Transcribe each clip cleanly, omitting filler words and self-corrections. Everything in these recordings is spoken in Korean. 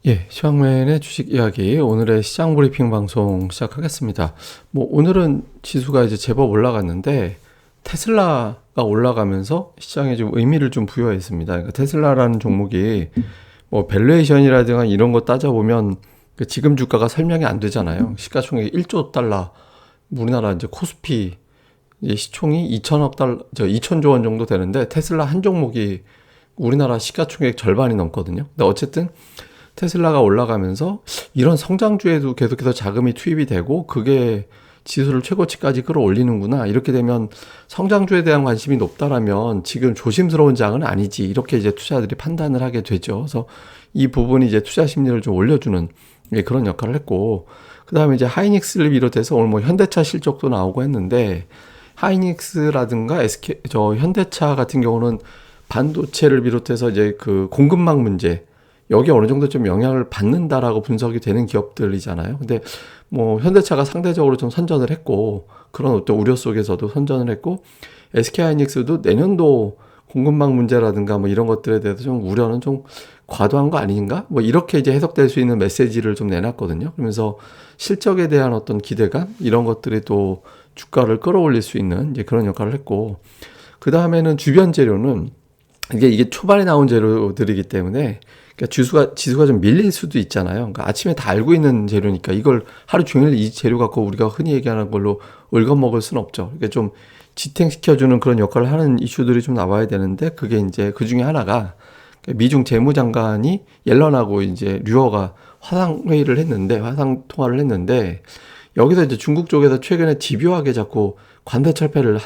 예, 시황맨의 주식 이야기 오늘의 시장 브리핑 방송 시작하겠습니다. 오늘은 지수가 이제 제법 올라갔는데 테슬라가 올라가면서 시장에 좀 의미를 좀 부여했습니다. 그러니까 테슬라라는 종목이 밸류에이션이라든가 이런 거 따져보면 그 지금 주가가 설명이 안 되잖아요. 시가총액이 1조 달러, 우리나라 이제 코스피 이제 시총이 2천억 달러, 2천조 원 정도 되는데 테슬라 한 종목이 우리나라 시가총액 절반이 넘거든요. 근데 어쨌든 테슬라가 올라가면서 이런 성장주에도 계속해서 자금이 투입이 되고 그게 지수를 최고치까지 끌어올리는구나. 이렇게 되면 성장주에 대한 관심이 높다라면 지금 조심스러운 장은 아니지. 이렇게 이제 투자들이 판단을 하게 되죠. 그래서 이 부분이 이제 투자 심리를 좀 올려주는 그런 역할을 했고, 그 다음에 이제 하이닉스를 비롯해서 오늘 현대차 실적도 나오고 했는데, 하이닉스라든가 현대차 같은 경우는 반도체를 비롯해서 이제 그 공급망 문제, 여기에 어느 정도 좀 영향을 받는다라고 분석이 되는 기업들이잖아요. 근데 현대차가 상대적으로 좀 선전을 했고, 그런 어떤 우려 속에서도 선전을 했고, SK하이닉스도 내년도 공급망 문제라든가 이런 것들에 대해서 좀 우려는 좀 과도한 거 아닌가? 이렇게 이제 해석될 수 있는 메시지를 좀 내놨거든요. 그러면서 실적에 대한 어떤 기대감 이런 것들이 또 주가를 끌어올릴 수 있는 이제 그런 역할을 했고, 그 다음에는 주변 재료는 이게 초반에 나온 재료들이기 때문에 그러니까 지수가 좀 밀릴 수도 있잖아요. 그러니까 아침에 다 알고 있는 재료니까 이걸 하루 종일 이 재료 갖고 우리가 흔히 얘기하는 걸로 얽어먹을 수는 없죠. 그러니까 좀 지탱시켜주는 그런 역할을 하는 이슈들이 좀 나와야 되는데 그게 이제 그 중에 하나가 미중 재무장관이 옐런하고 이제 류어가 화상 통화를 했는데 여기서 이제 중국 쪽에서 최근에 집요하게 자꾸 관세 철폐를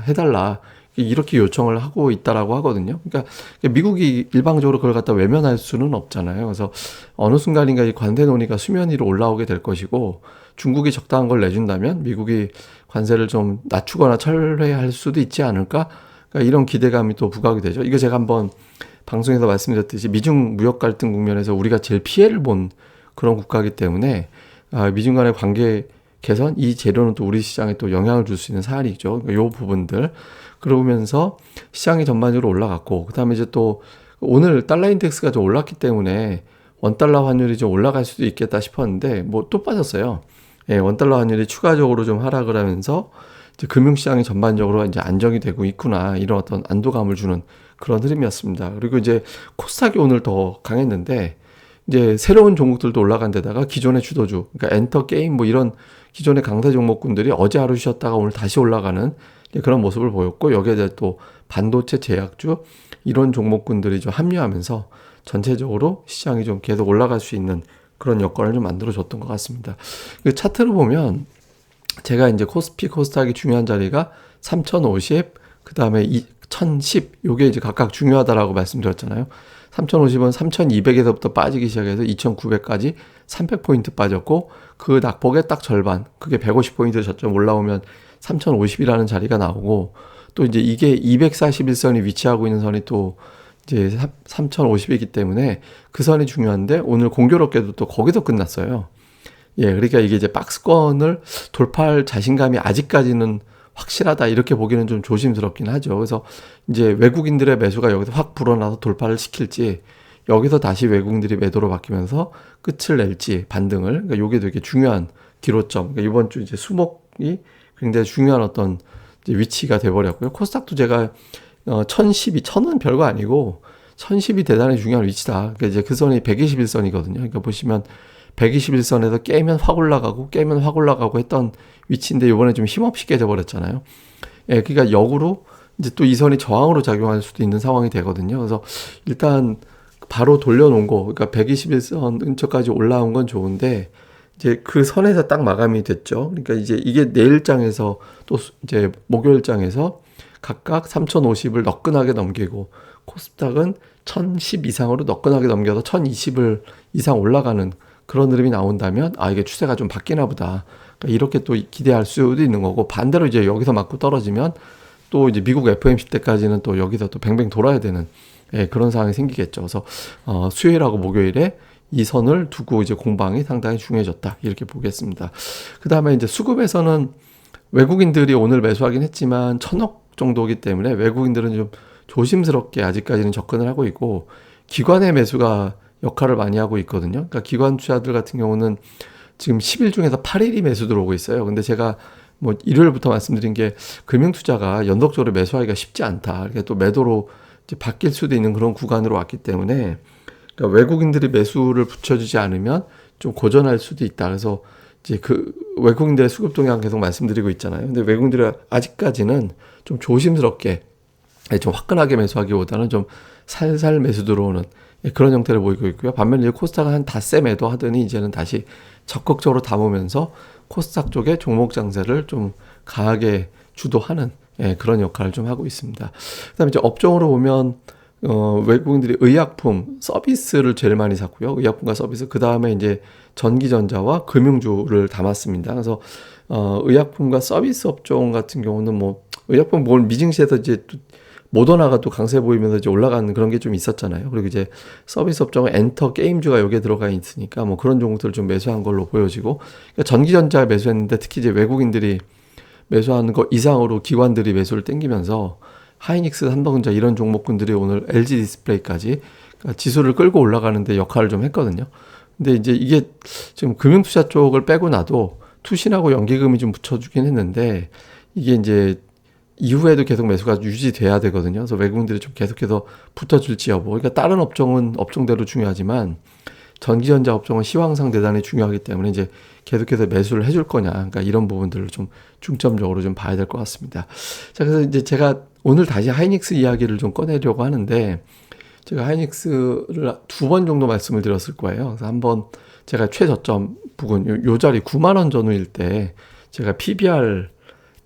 해달라. 이렇게 요청을 하고 있다라고 하거든요. 그러니까 미국이 일방적으로 그걸 갖다 외면할 수는 없잖아요. 그래서 어느 순간인가 이 관세 논의가 수면 위로 올라오게 될 것이고 중국이 적당한 걸 내준다면 미국이 관세를 좀 낮추거나 철회할 수도 있지 않을까? 그러니까 이런 기대감이 또 부각이 되죠. 이거 제가 한번 방송에서 말씀드렸듯이 미중 무역 갈등 국면에서 우리가 제일 피해를 본 그런 국가이기 때문에 미중 간의 관계 개선, 이 재료는 또 우리 시장에 또 영향을 줄 수 있는 사안이죠. 그러니까 요 부분들. 그러면서 시장이 전반적으로 올라갔고, 그 다음에 이제 또 오늘 달러 인덱스가 좀 올랐기 때문에 원달러 환율이 좀 올라갈 수도 있겠다 싶었는데, 또 빠졌어요. 예, 원달러 환율이 추가적으로 좀 하락을 하면서 이제 금융시장이 전반적으로 이제 안정이 되고 있구나. 이런 어떤 안도감을 주는 그런 흐름이었습니다. 그리고 이제 코스닥이 오늘 더 강했는데, 이제 새로운 종목들도 올라간 데다가 기존의 주도주, 그러니까 엔터 게임 이런 기존의 강세 종목군들이 어제 하루 쉬었다가 오늘 다시 올라가는 그런 모습을 보였고, 여기에 대해 또 반도체 제약주 이런 종목군들이 좀 합류하면서 전체적으로 시장이 좀 계속 올라갈 수 있는 그런 여건을 좀 만들어줬던 것 같습니다. 그 차트를 보면 제가 이제 코스피 코스닥이 중요한 자리가 3050, 그 다음에 1010 요게 이제 각각 중요하다라고 말씀드렸잖아요. 3050은 3200에서부터 빠지기 시작해서 2900까지 300포인트 빠졌고, 그 낙폭의 딱 절반, 그게 150포인트 저점 올라오면 3050이라는 자리가 나오고, 또 이제 이게 241선이 위치하고 있는 선이 또 이제 3050이기 때문에 그 선이 중요한데 오늘 공교롭게도 또 거기서 끝났어요. 예, 그러니까 이게 이제 박스권을 돌파할 자신감이 아직까지는 확실하다 이렇게 보기는 좀 조심스럽긴 하죠. 그래서 이제 외국인들의 매수가 여기서 확 불어나서 돌파를 시킬지, 여기서 다시 외국인들이 매도로 바뀌면서 끝을 낼지 반등을, 그러니까 요게 되게 중요한 기로점. 그러니까 이번 주 이제 수목이 굉장히 중요한 어떤 이제 위치가 돼버렸고요. 코스닥도 제가 1012, 1000은 별거 아니고 1010이 대단히 중요한 위치다. 그러니까 이제 그 선이 121선이거든요. 그러니까 보시면 121선에서 깨면 확 올라가고 깨면 확 올라가고 했던 위치인데 이번에 좀 힘없이 깨져버렸잖아요. 예, 그러니까 역으로 이제 또 이 선이 저항으로 작용할 수도 있는 상황이 되거든요. 그래서 일단 바로 돌려놓은 거, 그러니까 121선 근처까지 올라온 건 좋은데 이제 그 선에서 딱 마감이 됐죠. 그러니까 이제 이게 내일장에서 또 이제 목요일장에서 각각 3050을 너끈하게 넘기고 코스닥은 1010 이상으로 너끈하게 넘겨서 1020을 이상 올라가는 그런 흐름이 나온다면 이게 추세가 좀 바뀌나 보다. 그러니까 이렇게 또 기대할 수도 있는 거고, 반대로 이제 여기서 맞고 떨어지면 또 이제 미국 FOMC 때까지는 또 여기서 또 뱅뱅 돌아야 되는 그런 상황이 생기겠죠. 그래서 수요일하고 목요일에 이 선을 두고 이제 공방이 상당히 중요해졌다 이렇게 보겠습니다. 그 다음에 이제 수급에서는 외국인들이 오늘 매수하긴 했지만 1000억 정도이기 때문에 외국인들은 좀 조심스럽게 아직까지는 접근을 하고 있고, 기관의 매수가 역할을 많이 하고 있거든요. 그러니까 기관 투자들 같은 경우는 지금 10일 중에서 8일이 매수 들어오고 있어요. 근데 제가 뭐 일요일부터 말씀드린 게 금융 투자가 연속적으로 매수하기가 쉽지 않다. 이게 또 매도로 이제 바뀔 수도 있는 그런 구간으로 왔기 때문에 그러니까 외국인들이 매수를 붙여주지 않으면 좀 고전할 수도 있다. 그래서 이제 그 외국인들의 수급 동향 계속 말씀드리고 있잖아요. 근데 외국인들이 아직까지는 좀 조심스럽게 좀 화끈하게 매수하기보다는 좀 살살 매수 들어오는 그런 형태를 보이고 있고요. 반면에 이제 코스닥은 한 닷새 매도하더니 이제는 다시 적극적으로 담으면서 코스닥 쪽에 종목 장세를 좀 강하게 주도하는 그런 역할을 좀 하고 있습니다. 그다음에 이제 업종으로 보면 외국인들이 의약품, 서비스를 제일 많이 샀고요. 의약품과 서비스, 그 다음에 이제 전기전자와 금융주를 담았습니다. 그래서 의약품과 서비스 업종 같은 경우는 뭐 의약품 뭘 미증시에서 이제 모더나가 또 강세 보이면서 이제 올라가는 그런 게 좀 있었잖아요. 그리고 이제 서비스 업종은 엔터 게임주가 여기에 들어가 있으니까 뭐 그런 종목들을 좀 매수한 걸로 보여지고, 그러니까 전기전자 매수했는데 특히 이제 외국인들이 매수하는 거 이상으로 기관들이 매수를 땡기면서 하이닉스, 삼성전자 이런 종목군들이 오늘 LG 디스플레이까지 그러니까 지수를 끌고 올라가는데 역할을 좀 했거든요. 근데 이제 이게 지금 금융투자 쪽을 빼고 나도 투신하고 연기금이 좀 붙여주긴 했는데 이게 이제 이후에도 계속 매수가 유지돼야 되거든요. 그래서 외국인들이 좀 계속해서 붙어줄지 여부. 그러니까 다른 업종은 업종대로 중요하지만 전기전자 업종은 시황상 대단히 중요하기 때문에 이제 계속해서 매수를 해줄 거냐. 그러니까 이런 부분들을 좀 중점적으로 좀 봐야 될 것 같습니다. 자, 그래서 이제 제가 오늘 다시 하이닉스 이야기를 좀 꺼내려고 하는데 제가 하이닉스를 2번 정도 말씀을 드렸을 거예요. 그래서 한번 제가 최저점 부근 요 자리 9만 원 전후일 때 제가 PBR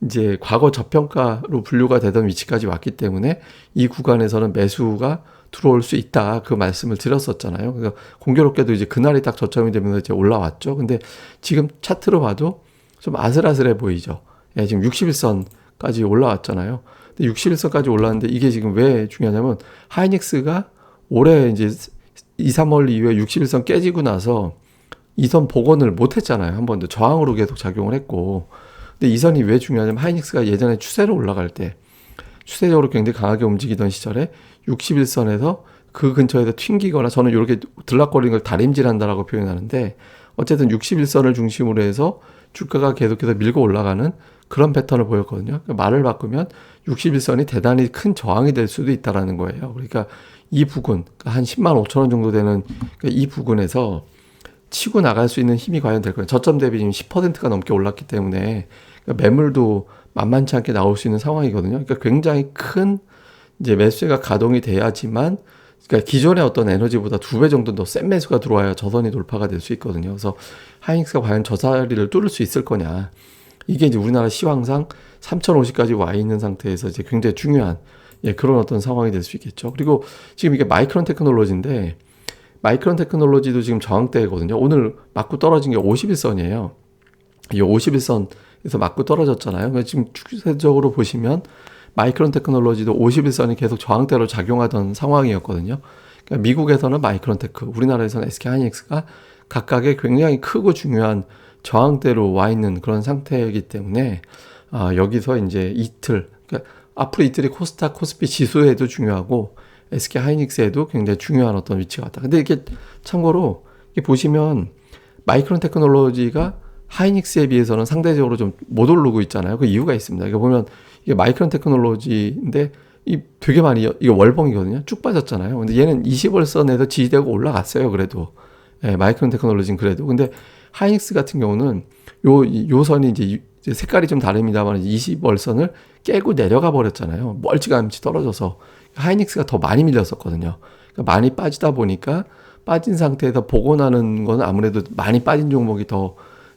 이제 과거 저평가로 분류가 되던 위치까지 왔기 때문에 이 구간에서는 매수가 들어올 수 있다. 그 말씀을 드렸었잖아요. 그러니까 공교롭게도 이제 그날이 딱 저점이 되면서 이제 올라왔죠. 근데 지금 차트로 봐도 좀 아슬아슬해 보이죠. 예, 지금 61선까지 올라왔잖아요. 근데 61선까지 올라왔는데 이게 지금 왜 중요하냐면 하이닉스가 올해 이제 2, 3월 이후에 61선 깨지고 나서 이 선 복원을 못 했잖아요. 한 번도 저항으로 계속 작용을 했고. 근데 이 선이 왜 중요하냐면 하이닉스가 예전에 추세로 올라갈 때 추세적으로 굉장히 강하게 움직이던 시절에 61선에서 그 근처에서 튕기거나 저는 이렇게 들락거리는 걸 다림질한다라고 표현하는데 어쨌든 61선을 중심으로 해서 주가가 계속해서 밀고 올라가는 그런 패턴을 보였거든요. 그러니까 말을 바꾸면 61선이 대단히 큰 저항이 될 수도 있다라는 거예요. 그러니까 이 부근 한 10만 5천 원 정도 되는 그러니까 이 부근에서 치고 나갈 수 있는 힘이 과연 될 거예요. 저점 대비 지금 10%가 넘게 올랐기 때문에 그러니까 매물도 만만치 않게 나올 수 있는 상황이거든요. 그러니까 굉장히 큰 이제 매수가 가동이 돼야지만 그러니까 기존의 어떤 에너지보다 2배 정도 더 센 매수가 들어와야 저선이 돌파가 될 수 있거든요. 그래서 하이닉스가 과연 저 자리를 뚫을 수 있을 거냐. 이게 이제 우리나라 시황상 3050까지 와 있는 상태에서 이제 굉장히 중요한 그런 어떤 상황이 될 수 있겠죠. 그리고 지금 이게 마이크론 테크놀로지인데 마이크론 테크놀로지도 지금 저항대거든요. 오늘 맞고 떨어진 게 51선이에요. 이 51선에서 맞고 떨어졌잖아요. 그러니까 지금 추세적으로 보시면 마이크론 테크놀로지도 51선이 계속 저항대로 작용하던 상황이었거든요. 그러니까 미국에서는 마이크론 테크, 우리나라에서는 SK 하이닉스가 각각의 굉장히 크고 중요한 저항대로 와 있는 그런 상태이기 때문에 여기서 이제 이틀, 그러니까 앞으로 이틀이 코스닥, 코스피 지수에도 중요하고 SK 하이닉스에도 굉장히 중요한 어떤 위치가 왔다. 근데 이게 참고로 이게 보시면 마이크론 테크놀로지가 하이닉스에 비해서는 상대적으로 좀 못 오르고 있잖아요. 그 이유가 있습니다. 이게 보면 이게 마이크론 테크놀로지인데 이 되게 많이 이게 월봉이거든요. 쭉 빠졌잖아요. 근데 얘는 20월선에서 지지되고 올라갔어요. 그래도 마이크론 테크놀로지는 그래도. 근데 하이닉스 같은 경우는 요 선이 이제 색깔이 좀 다릅니다만 20월선을 깨고 내려가 버렸잖아요. 멀찌감치 떨어져서 하이닉스가 더 많이 밀렸었거든요. 그러니까 많이 빠지다 보니까 빠진 상태에서 복원하는 건 아무래도 많이 빠진 종목이 더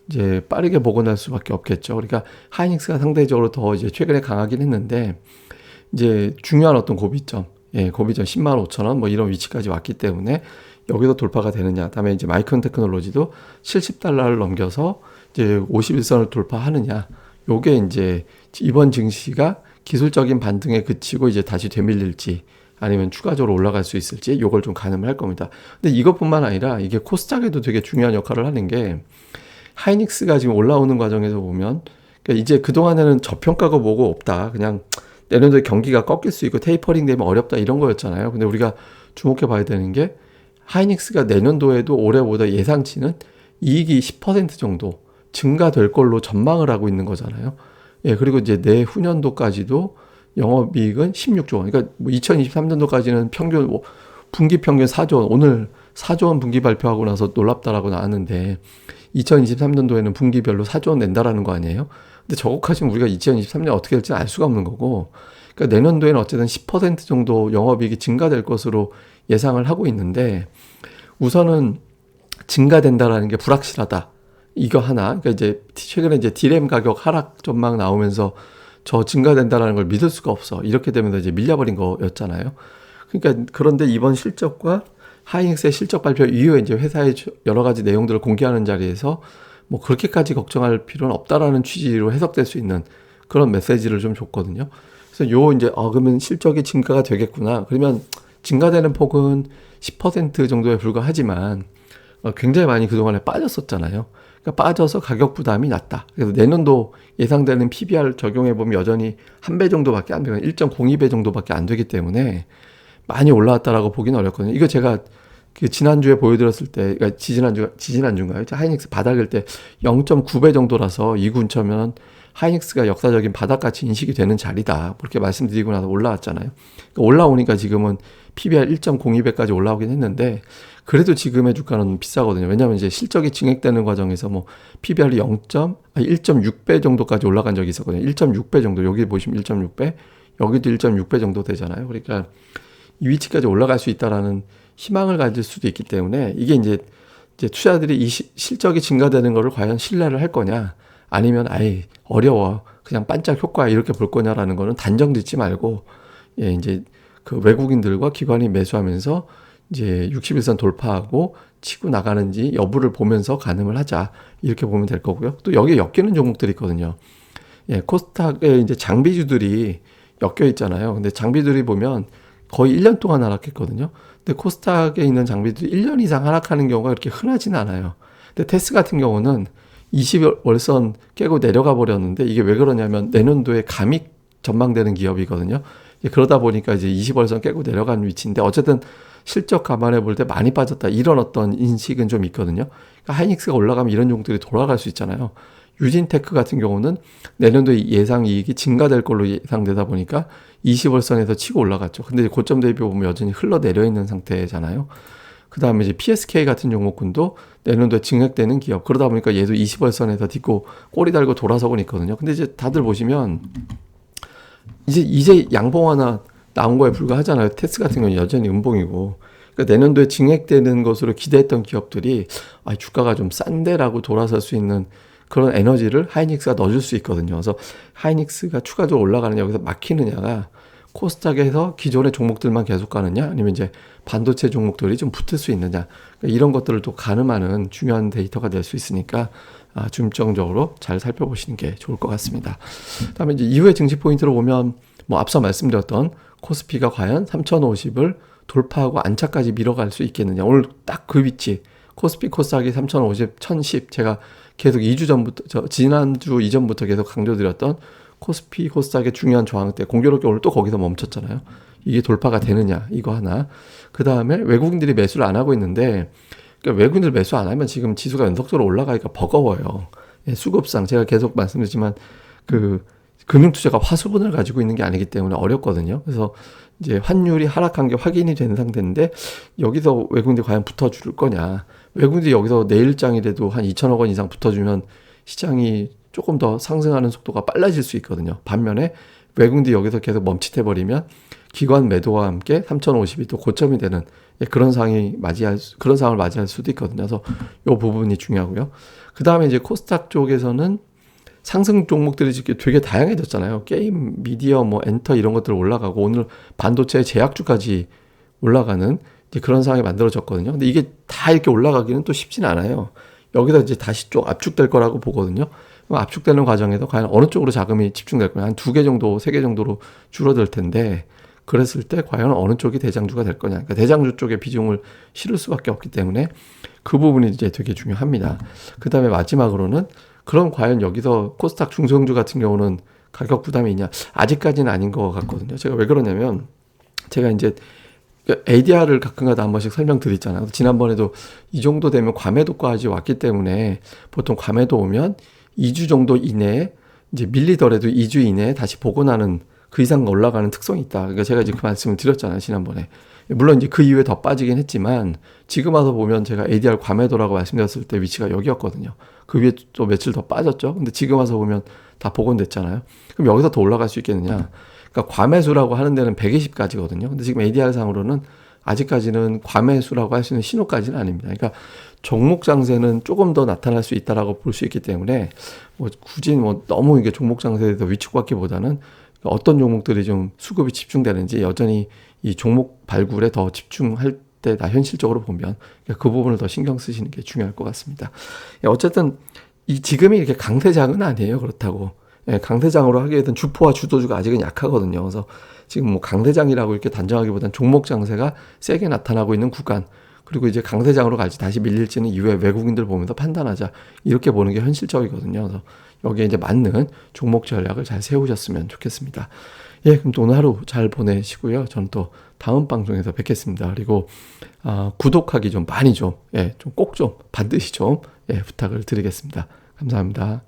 이제 빠르게 복원할 수밖에 없겠죠. 그러니까 하이닉스가 상대적으로 더 이제 최근에 강하긴 했는데 이제 중요한 어떤 고비점, 고비점 10만 5천 원 뭐 이런 위치까지 왔기 때문에 여기서 돌파가 되느냐. 다음에 이제 마이크론 테크놀로지도 70달러를 넘겨서 이제 51선을 돌파하느냐. 요게 이제 이번 증시가 기술적인 반등에 그치고 이제 다시 되밀릴지 아니면 추가적으로 올라갈 수 있을지 요걸 좀 가늠을 할 겁니다. 근데 이것뿐만 아니라 이게 코스닥에도 되게 중요한 역할을 하는 게 하이닉스가 지금 올라오는 과정에서 보면 그러니까 이제 그동안에는 저평가가 뭐고 없다. 그냥 내년도에 경기가 꺾일 수 있고 테이퍼링 되면 어렵다 이런 거였잖아요. 근데 우리가 주목해 봐야 되는 게 하이닉스가 내년도에도 올해보다 예상치는 이익이 10% 정도 증가될 걸로 전망을 하고 있는 거잖아요. 예, 그리고 이제 내후년도까지도 영업이익은 16조 원. 그러니까 뭐 2023년도까지는 평균 분기 평균 4조 원. 오늘 4조 원 분기 발표하고 나서 놀랍다라고 나왔는데 2023년도에는 분기별로 4조 원 낸다라는 거 아니에요? 근데 저거까지는 우리가 2023년 어떻게 될지 알 수가 없는 거고, 그러니까 내년도에는 어쨌든 10% 정도 영업이익이 증가될 것으로 예상을 하고 있는데, 우선은 증가된다라는 게 불확실하다. 이거 하나. 그러니까 이제 최근에 이제 디램 가격 하락 전망 나오면서 저 증가된다라는 걸 믿을 수가 없어. 이렇게 되면 이제 밀려버린 거였잖아요. 그러니까 그런데 이번 실적과 하이닉스의 실적 발표 이후에 이제 회사의 여러 가지 내용들을 공개하는 자리에서 뭐 그렇게까지 걱정할 필요는 없다라는 취지로 해석될 수 있는 그런 메시지를 좀 줬거든요. 그래서 이제 그러면 실적이 증가가 되겠구나. 그러면 증가되는 폭은 10% 정도에 불과하지만 굉장히 많이 그동안에 빠졌었잖아요. 그러니까 빠져서 가격 부담이 낮다. 그래서 내년도 예상되는 PBR 적용해보면 여전히 한 배 정도밖에 안 되고 1.02배 정도밖에 안 되기 때문에 많이 올라왔다라고 보기는 어렵거든요. 이거 제가 그 지난주에 보여드렸을 때, 그러니까 지지난주인가요? 하이닉스 바닥일 때 0.9배 정도라서 이 근처면 하이닉스가 역사적인 바닥같이 인식이 되는 자리다. 그렇게 말씀드리고 나서 올라왔잖아요. 그러니까 올라오니까 지금은 PBR 1.02배까지 올라오긴 했는데, 그래도 지금의 주가는 비싸거든요. 왜냐하면 이제 실적이 증액되는 과정에서 뭐 PBR이 1.6배 정도까지 올라간 적이 있었거든요. 1.6배 정도. 여기 보시면 1.6배, 여기도 1.6배 정도 되잖아요. 그러니까 이 위치까지 올라갈 수 있다라는 희망을 가질 수도 있기 때문에 이게 이제 투자들이 이 실적이 증가되는 거를 과연 신뢰를 할 거냐, 아니면 아예 어려워 그냥 반짝 효과 이렇게 볼 거냐라는 거는 단정 짓지 말고, 예, 이제 그 외국인들과 기관이 매수하면서 이제 61선 돌파하고 치고 나가는지 여부를 보면서 가늠을 하자, 이렇게 보면 될 거고요. 또 여기에 엮이는 종목들이 있거든요. 예, 코스닥에 이제 장비주들이 엮여 있잖아요. 근데 장비들이 보면 거의 1년 동안 하락했거든요. 근데 코스닥에 있는 장비들이 1년 이상 하락하는 경우가 그렇게 흔하진 않아요. 근데 테스 같은 경우는 20월선 깨고 내려가 버렸는데, 이게 왜 그러냐면 내년도에 감익 전망되는 기업이거든요. 그러다 보니까 이제 20월선 깨고 내려간 위치인데, 어쨌든 실적 감안해 볼 때 많이 빠졌다, 이런 어떤 인식은 좀 있거든요. 그러니까 하이닉스가 올라가면 이런 종들이 돌아갈 수 있잖아요. 유진테크 같은 경우는 내년도 예상 이익이 증가될 걸로 예상되다 보니까 20월선에서 치고 올라갔죠. 근데 고점 대비 보면 여전히 흘러내려 있는 상태잖아요. 그 다음에 이제 PSK 같은 종목군도 내년도에 증액되는 기업. 그러다 보니까 얘도 20월선에서 딛고 꼬리 달고 돌아서고 있거든요. 근데 이제 다들 보시면 이제 양봉 하나 나온 거에 불과하잖아요. 테스 같은 경우는 여전히 음봉이고. 그러니까 내년도에 증액되는 것으로 기대했던 기업들이 주가가 좀 싼데라고 돌아설 수 있는 그런 에너지를 하이닉스가 넣어줄 수 있거든요. 그래서 하이닉스가 추가적으로 올라가느냐, 여기서 막히느냐가 코스닥에서 기존의 종목들만 계속 가느냐, 아니면 이제 반도체 종목들이 좀 붙을 수 있느냐, 그러니까 이런 것들을 또 가늠하는 중요한 데이터가 될 수 있으니까 중점적으로 잘 살펴보시는 게 좋을 것 같습니다. 그다음에 이제 이후의 증시 포인트로 보면 뭐 앞서 말씀드렸던 코스피가 과연 3050을 돌파하고 안착까지 밀어갈 수 있겠느냐. 오늘 딱 그 위치, 코스피 코스닥이 3050, 1010, 제가 계속 2주 전부터, 지난주 이전부터 계속 강조드렸던 코스피 코스닥의 중요한 저항대, 공교롭게 오늘 또 거기서 멈췄잖아요. 이게 돌파가 되느냐, 이거 하나. 그 다음에 외국인들이 매수를 안 하고 있는데, 그러니까 외국인들 매수 안 하면 지금 지수가 연속적으로 올라가니까 버거워요. 예, 수급상 제가 계속 말씀드리지만 그 금융투자가 화수분을 가지고 있는 게 아니기 때문에 어렵거든요. 그래서 이제 환율이 하락한 게 확인이 된 상태인데, 여기서 외국인들이 과연 붙어줄 거냐. 외국인들이 여기서 내일장이라도 한 2천억 원 이상 붙어주면 시장이 조금 더 상승하는 속도가 빨라질 수 있거든요. 반면에 외국인들이 여기서 계속 멈칫해버리면 기관 매도와 함께 3050이 또 고점이 되는 그런 상황을 맞이할 수도 있거든요. 그래서 이 부분이 중요하고요. 그 다음에 이제 코스닥 쪽에서는 상승 종목들이 되게 다양해졌잖아요. 게임, 미디어, 뭐 엔터 이런 것들 올라가고, 오늘 반도체 제약주까지 올라가는 이제 그런 상황이 만들어졌거든요. 근데 이게 다 이렇게 올라가기는 또 쉽진 않아요. 여기다 이제 다시 좀 압축될 거라고 보거든요. 압축되는 과정에서 과연 어느 쪽으로 자금이 집중될 거냐, 한 2개 정도, 3개 정도로 줄어들 텐데, 그랬을 때 과연 어느 쪽이 대장주가 될 거냐. 그러니까 대장주 쪽에 비중을 실을 수밖에 없기 때문에 그 부분이 이제 되게 중요합니다. 그 다음에 마지막으로는, 그럼 과연 여기서 코스닥 중소형주 같은 경우는 가격 부담이 있냐? 아직까지는 아닌 것 같거든요. 제가 왜 그러냐면, 제가 이제 ADR을 가끔가다 한 번씩 설명드리잖아요. 지난번에도 이 정도 되면 과매도까지 왔기 때문에 보통 과매도 오면 2주 정도 이내에 이제 밀리더라도 2주 이내에 다시 복원하는 그 이상 올라가는 특성이 있다. 그러니까 제가 이제 그 말씀을 드렸잖아요. 지난번에. 물론 이제 그 이후에 더 빠지긴 했지만 지금 와서 보면 제가 ADR 과매도라고 말씀드렸을 때 위치가 여기였거든요. 그 위에 또 며칠 더 빠졌죠. 근데 지금 와서 보면 다 복원됐잖아요. 그럼 여기서 더 올라갈 수 있겠느냐? 그러니까 과매수라고 하는 데는 120까지거든요. 근데 지금 ADR 상으로는 아직까지는 과매수라고 할 수 있는 신호까지는 아닙니다. 그러니까 종목 장세는 조금 더 나타날 수 있다라고 볼 수 있기 때문에 뭐 굳이 뭐 너무 이게 종목 장세에 대해서 위축받기보다는 어떤 종목들이 좀 수급이 집중되는지 여전히 이 종목 발굴에 더 집중할 때다 현실적으로 보면 그 부분을 더 신경 쓰시는 게 중요할 것 같습니다. 어쨌든 이 지금이 이렇게 강세장은 아니에요. 그렇다고. 강세장으로 하게 된 주포와 주도주가 아직은 약하거든요. 그래서 지금 뭐 강세장이라고 이렇게 단정하기보다는 종목 장세가 세게 나타나고 있는 구간, 그리고 이제 강세장으로 갈지 다시 밀릴지는 이후에 외국인들 보면서 판단하자, 이렇게 보는 게 현실적이거든요. 그래서 여기에 이제 맞는 종목 전략을 잘 세우셨으면 좋겠습니다. 예, 그럼 또 오늘 하루 잘 보내시고요. 저는 또 다음 방송에서 뵙겠습니다. 그리고 구독하기 좀 많이 좀, 좀 꼭 좀 반드시 좀 부탁을 드리겠습니다. 감사합니다.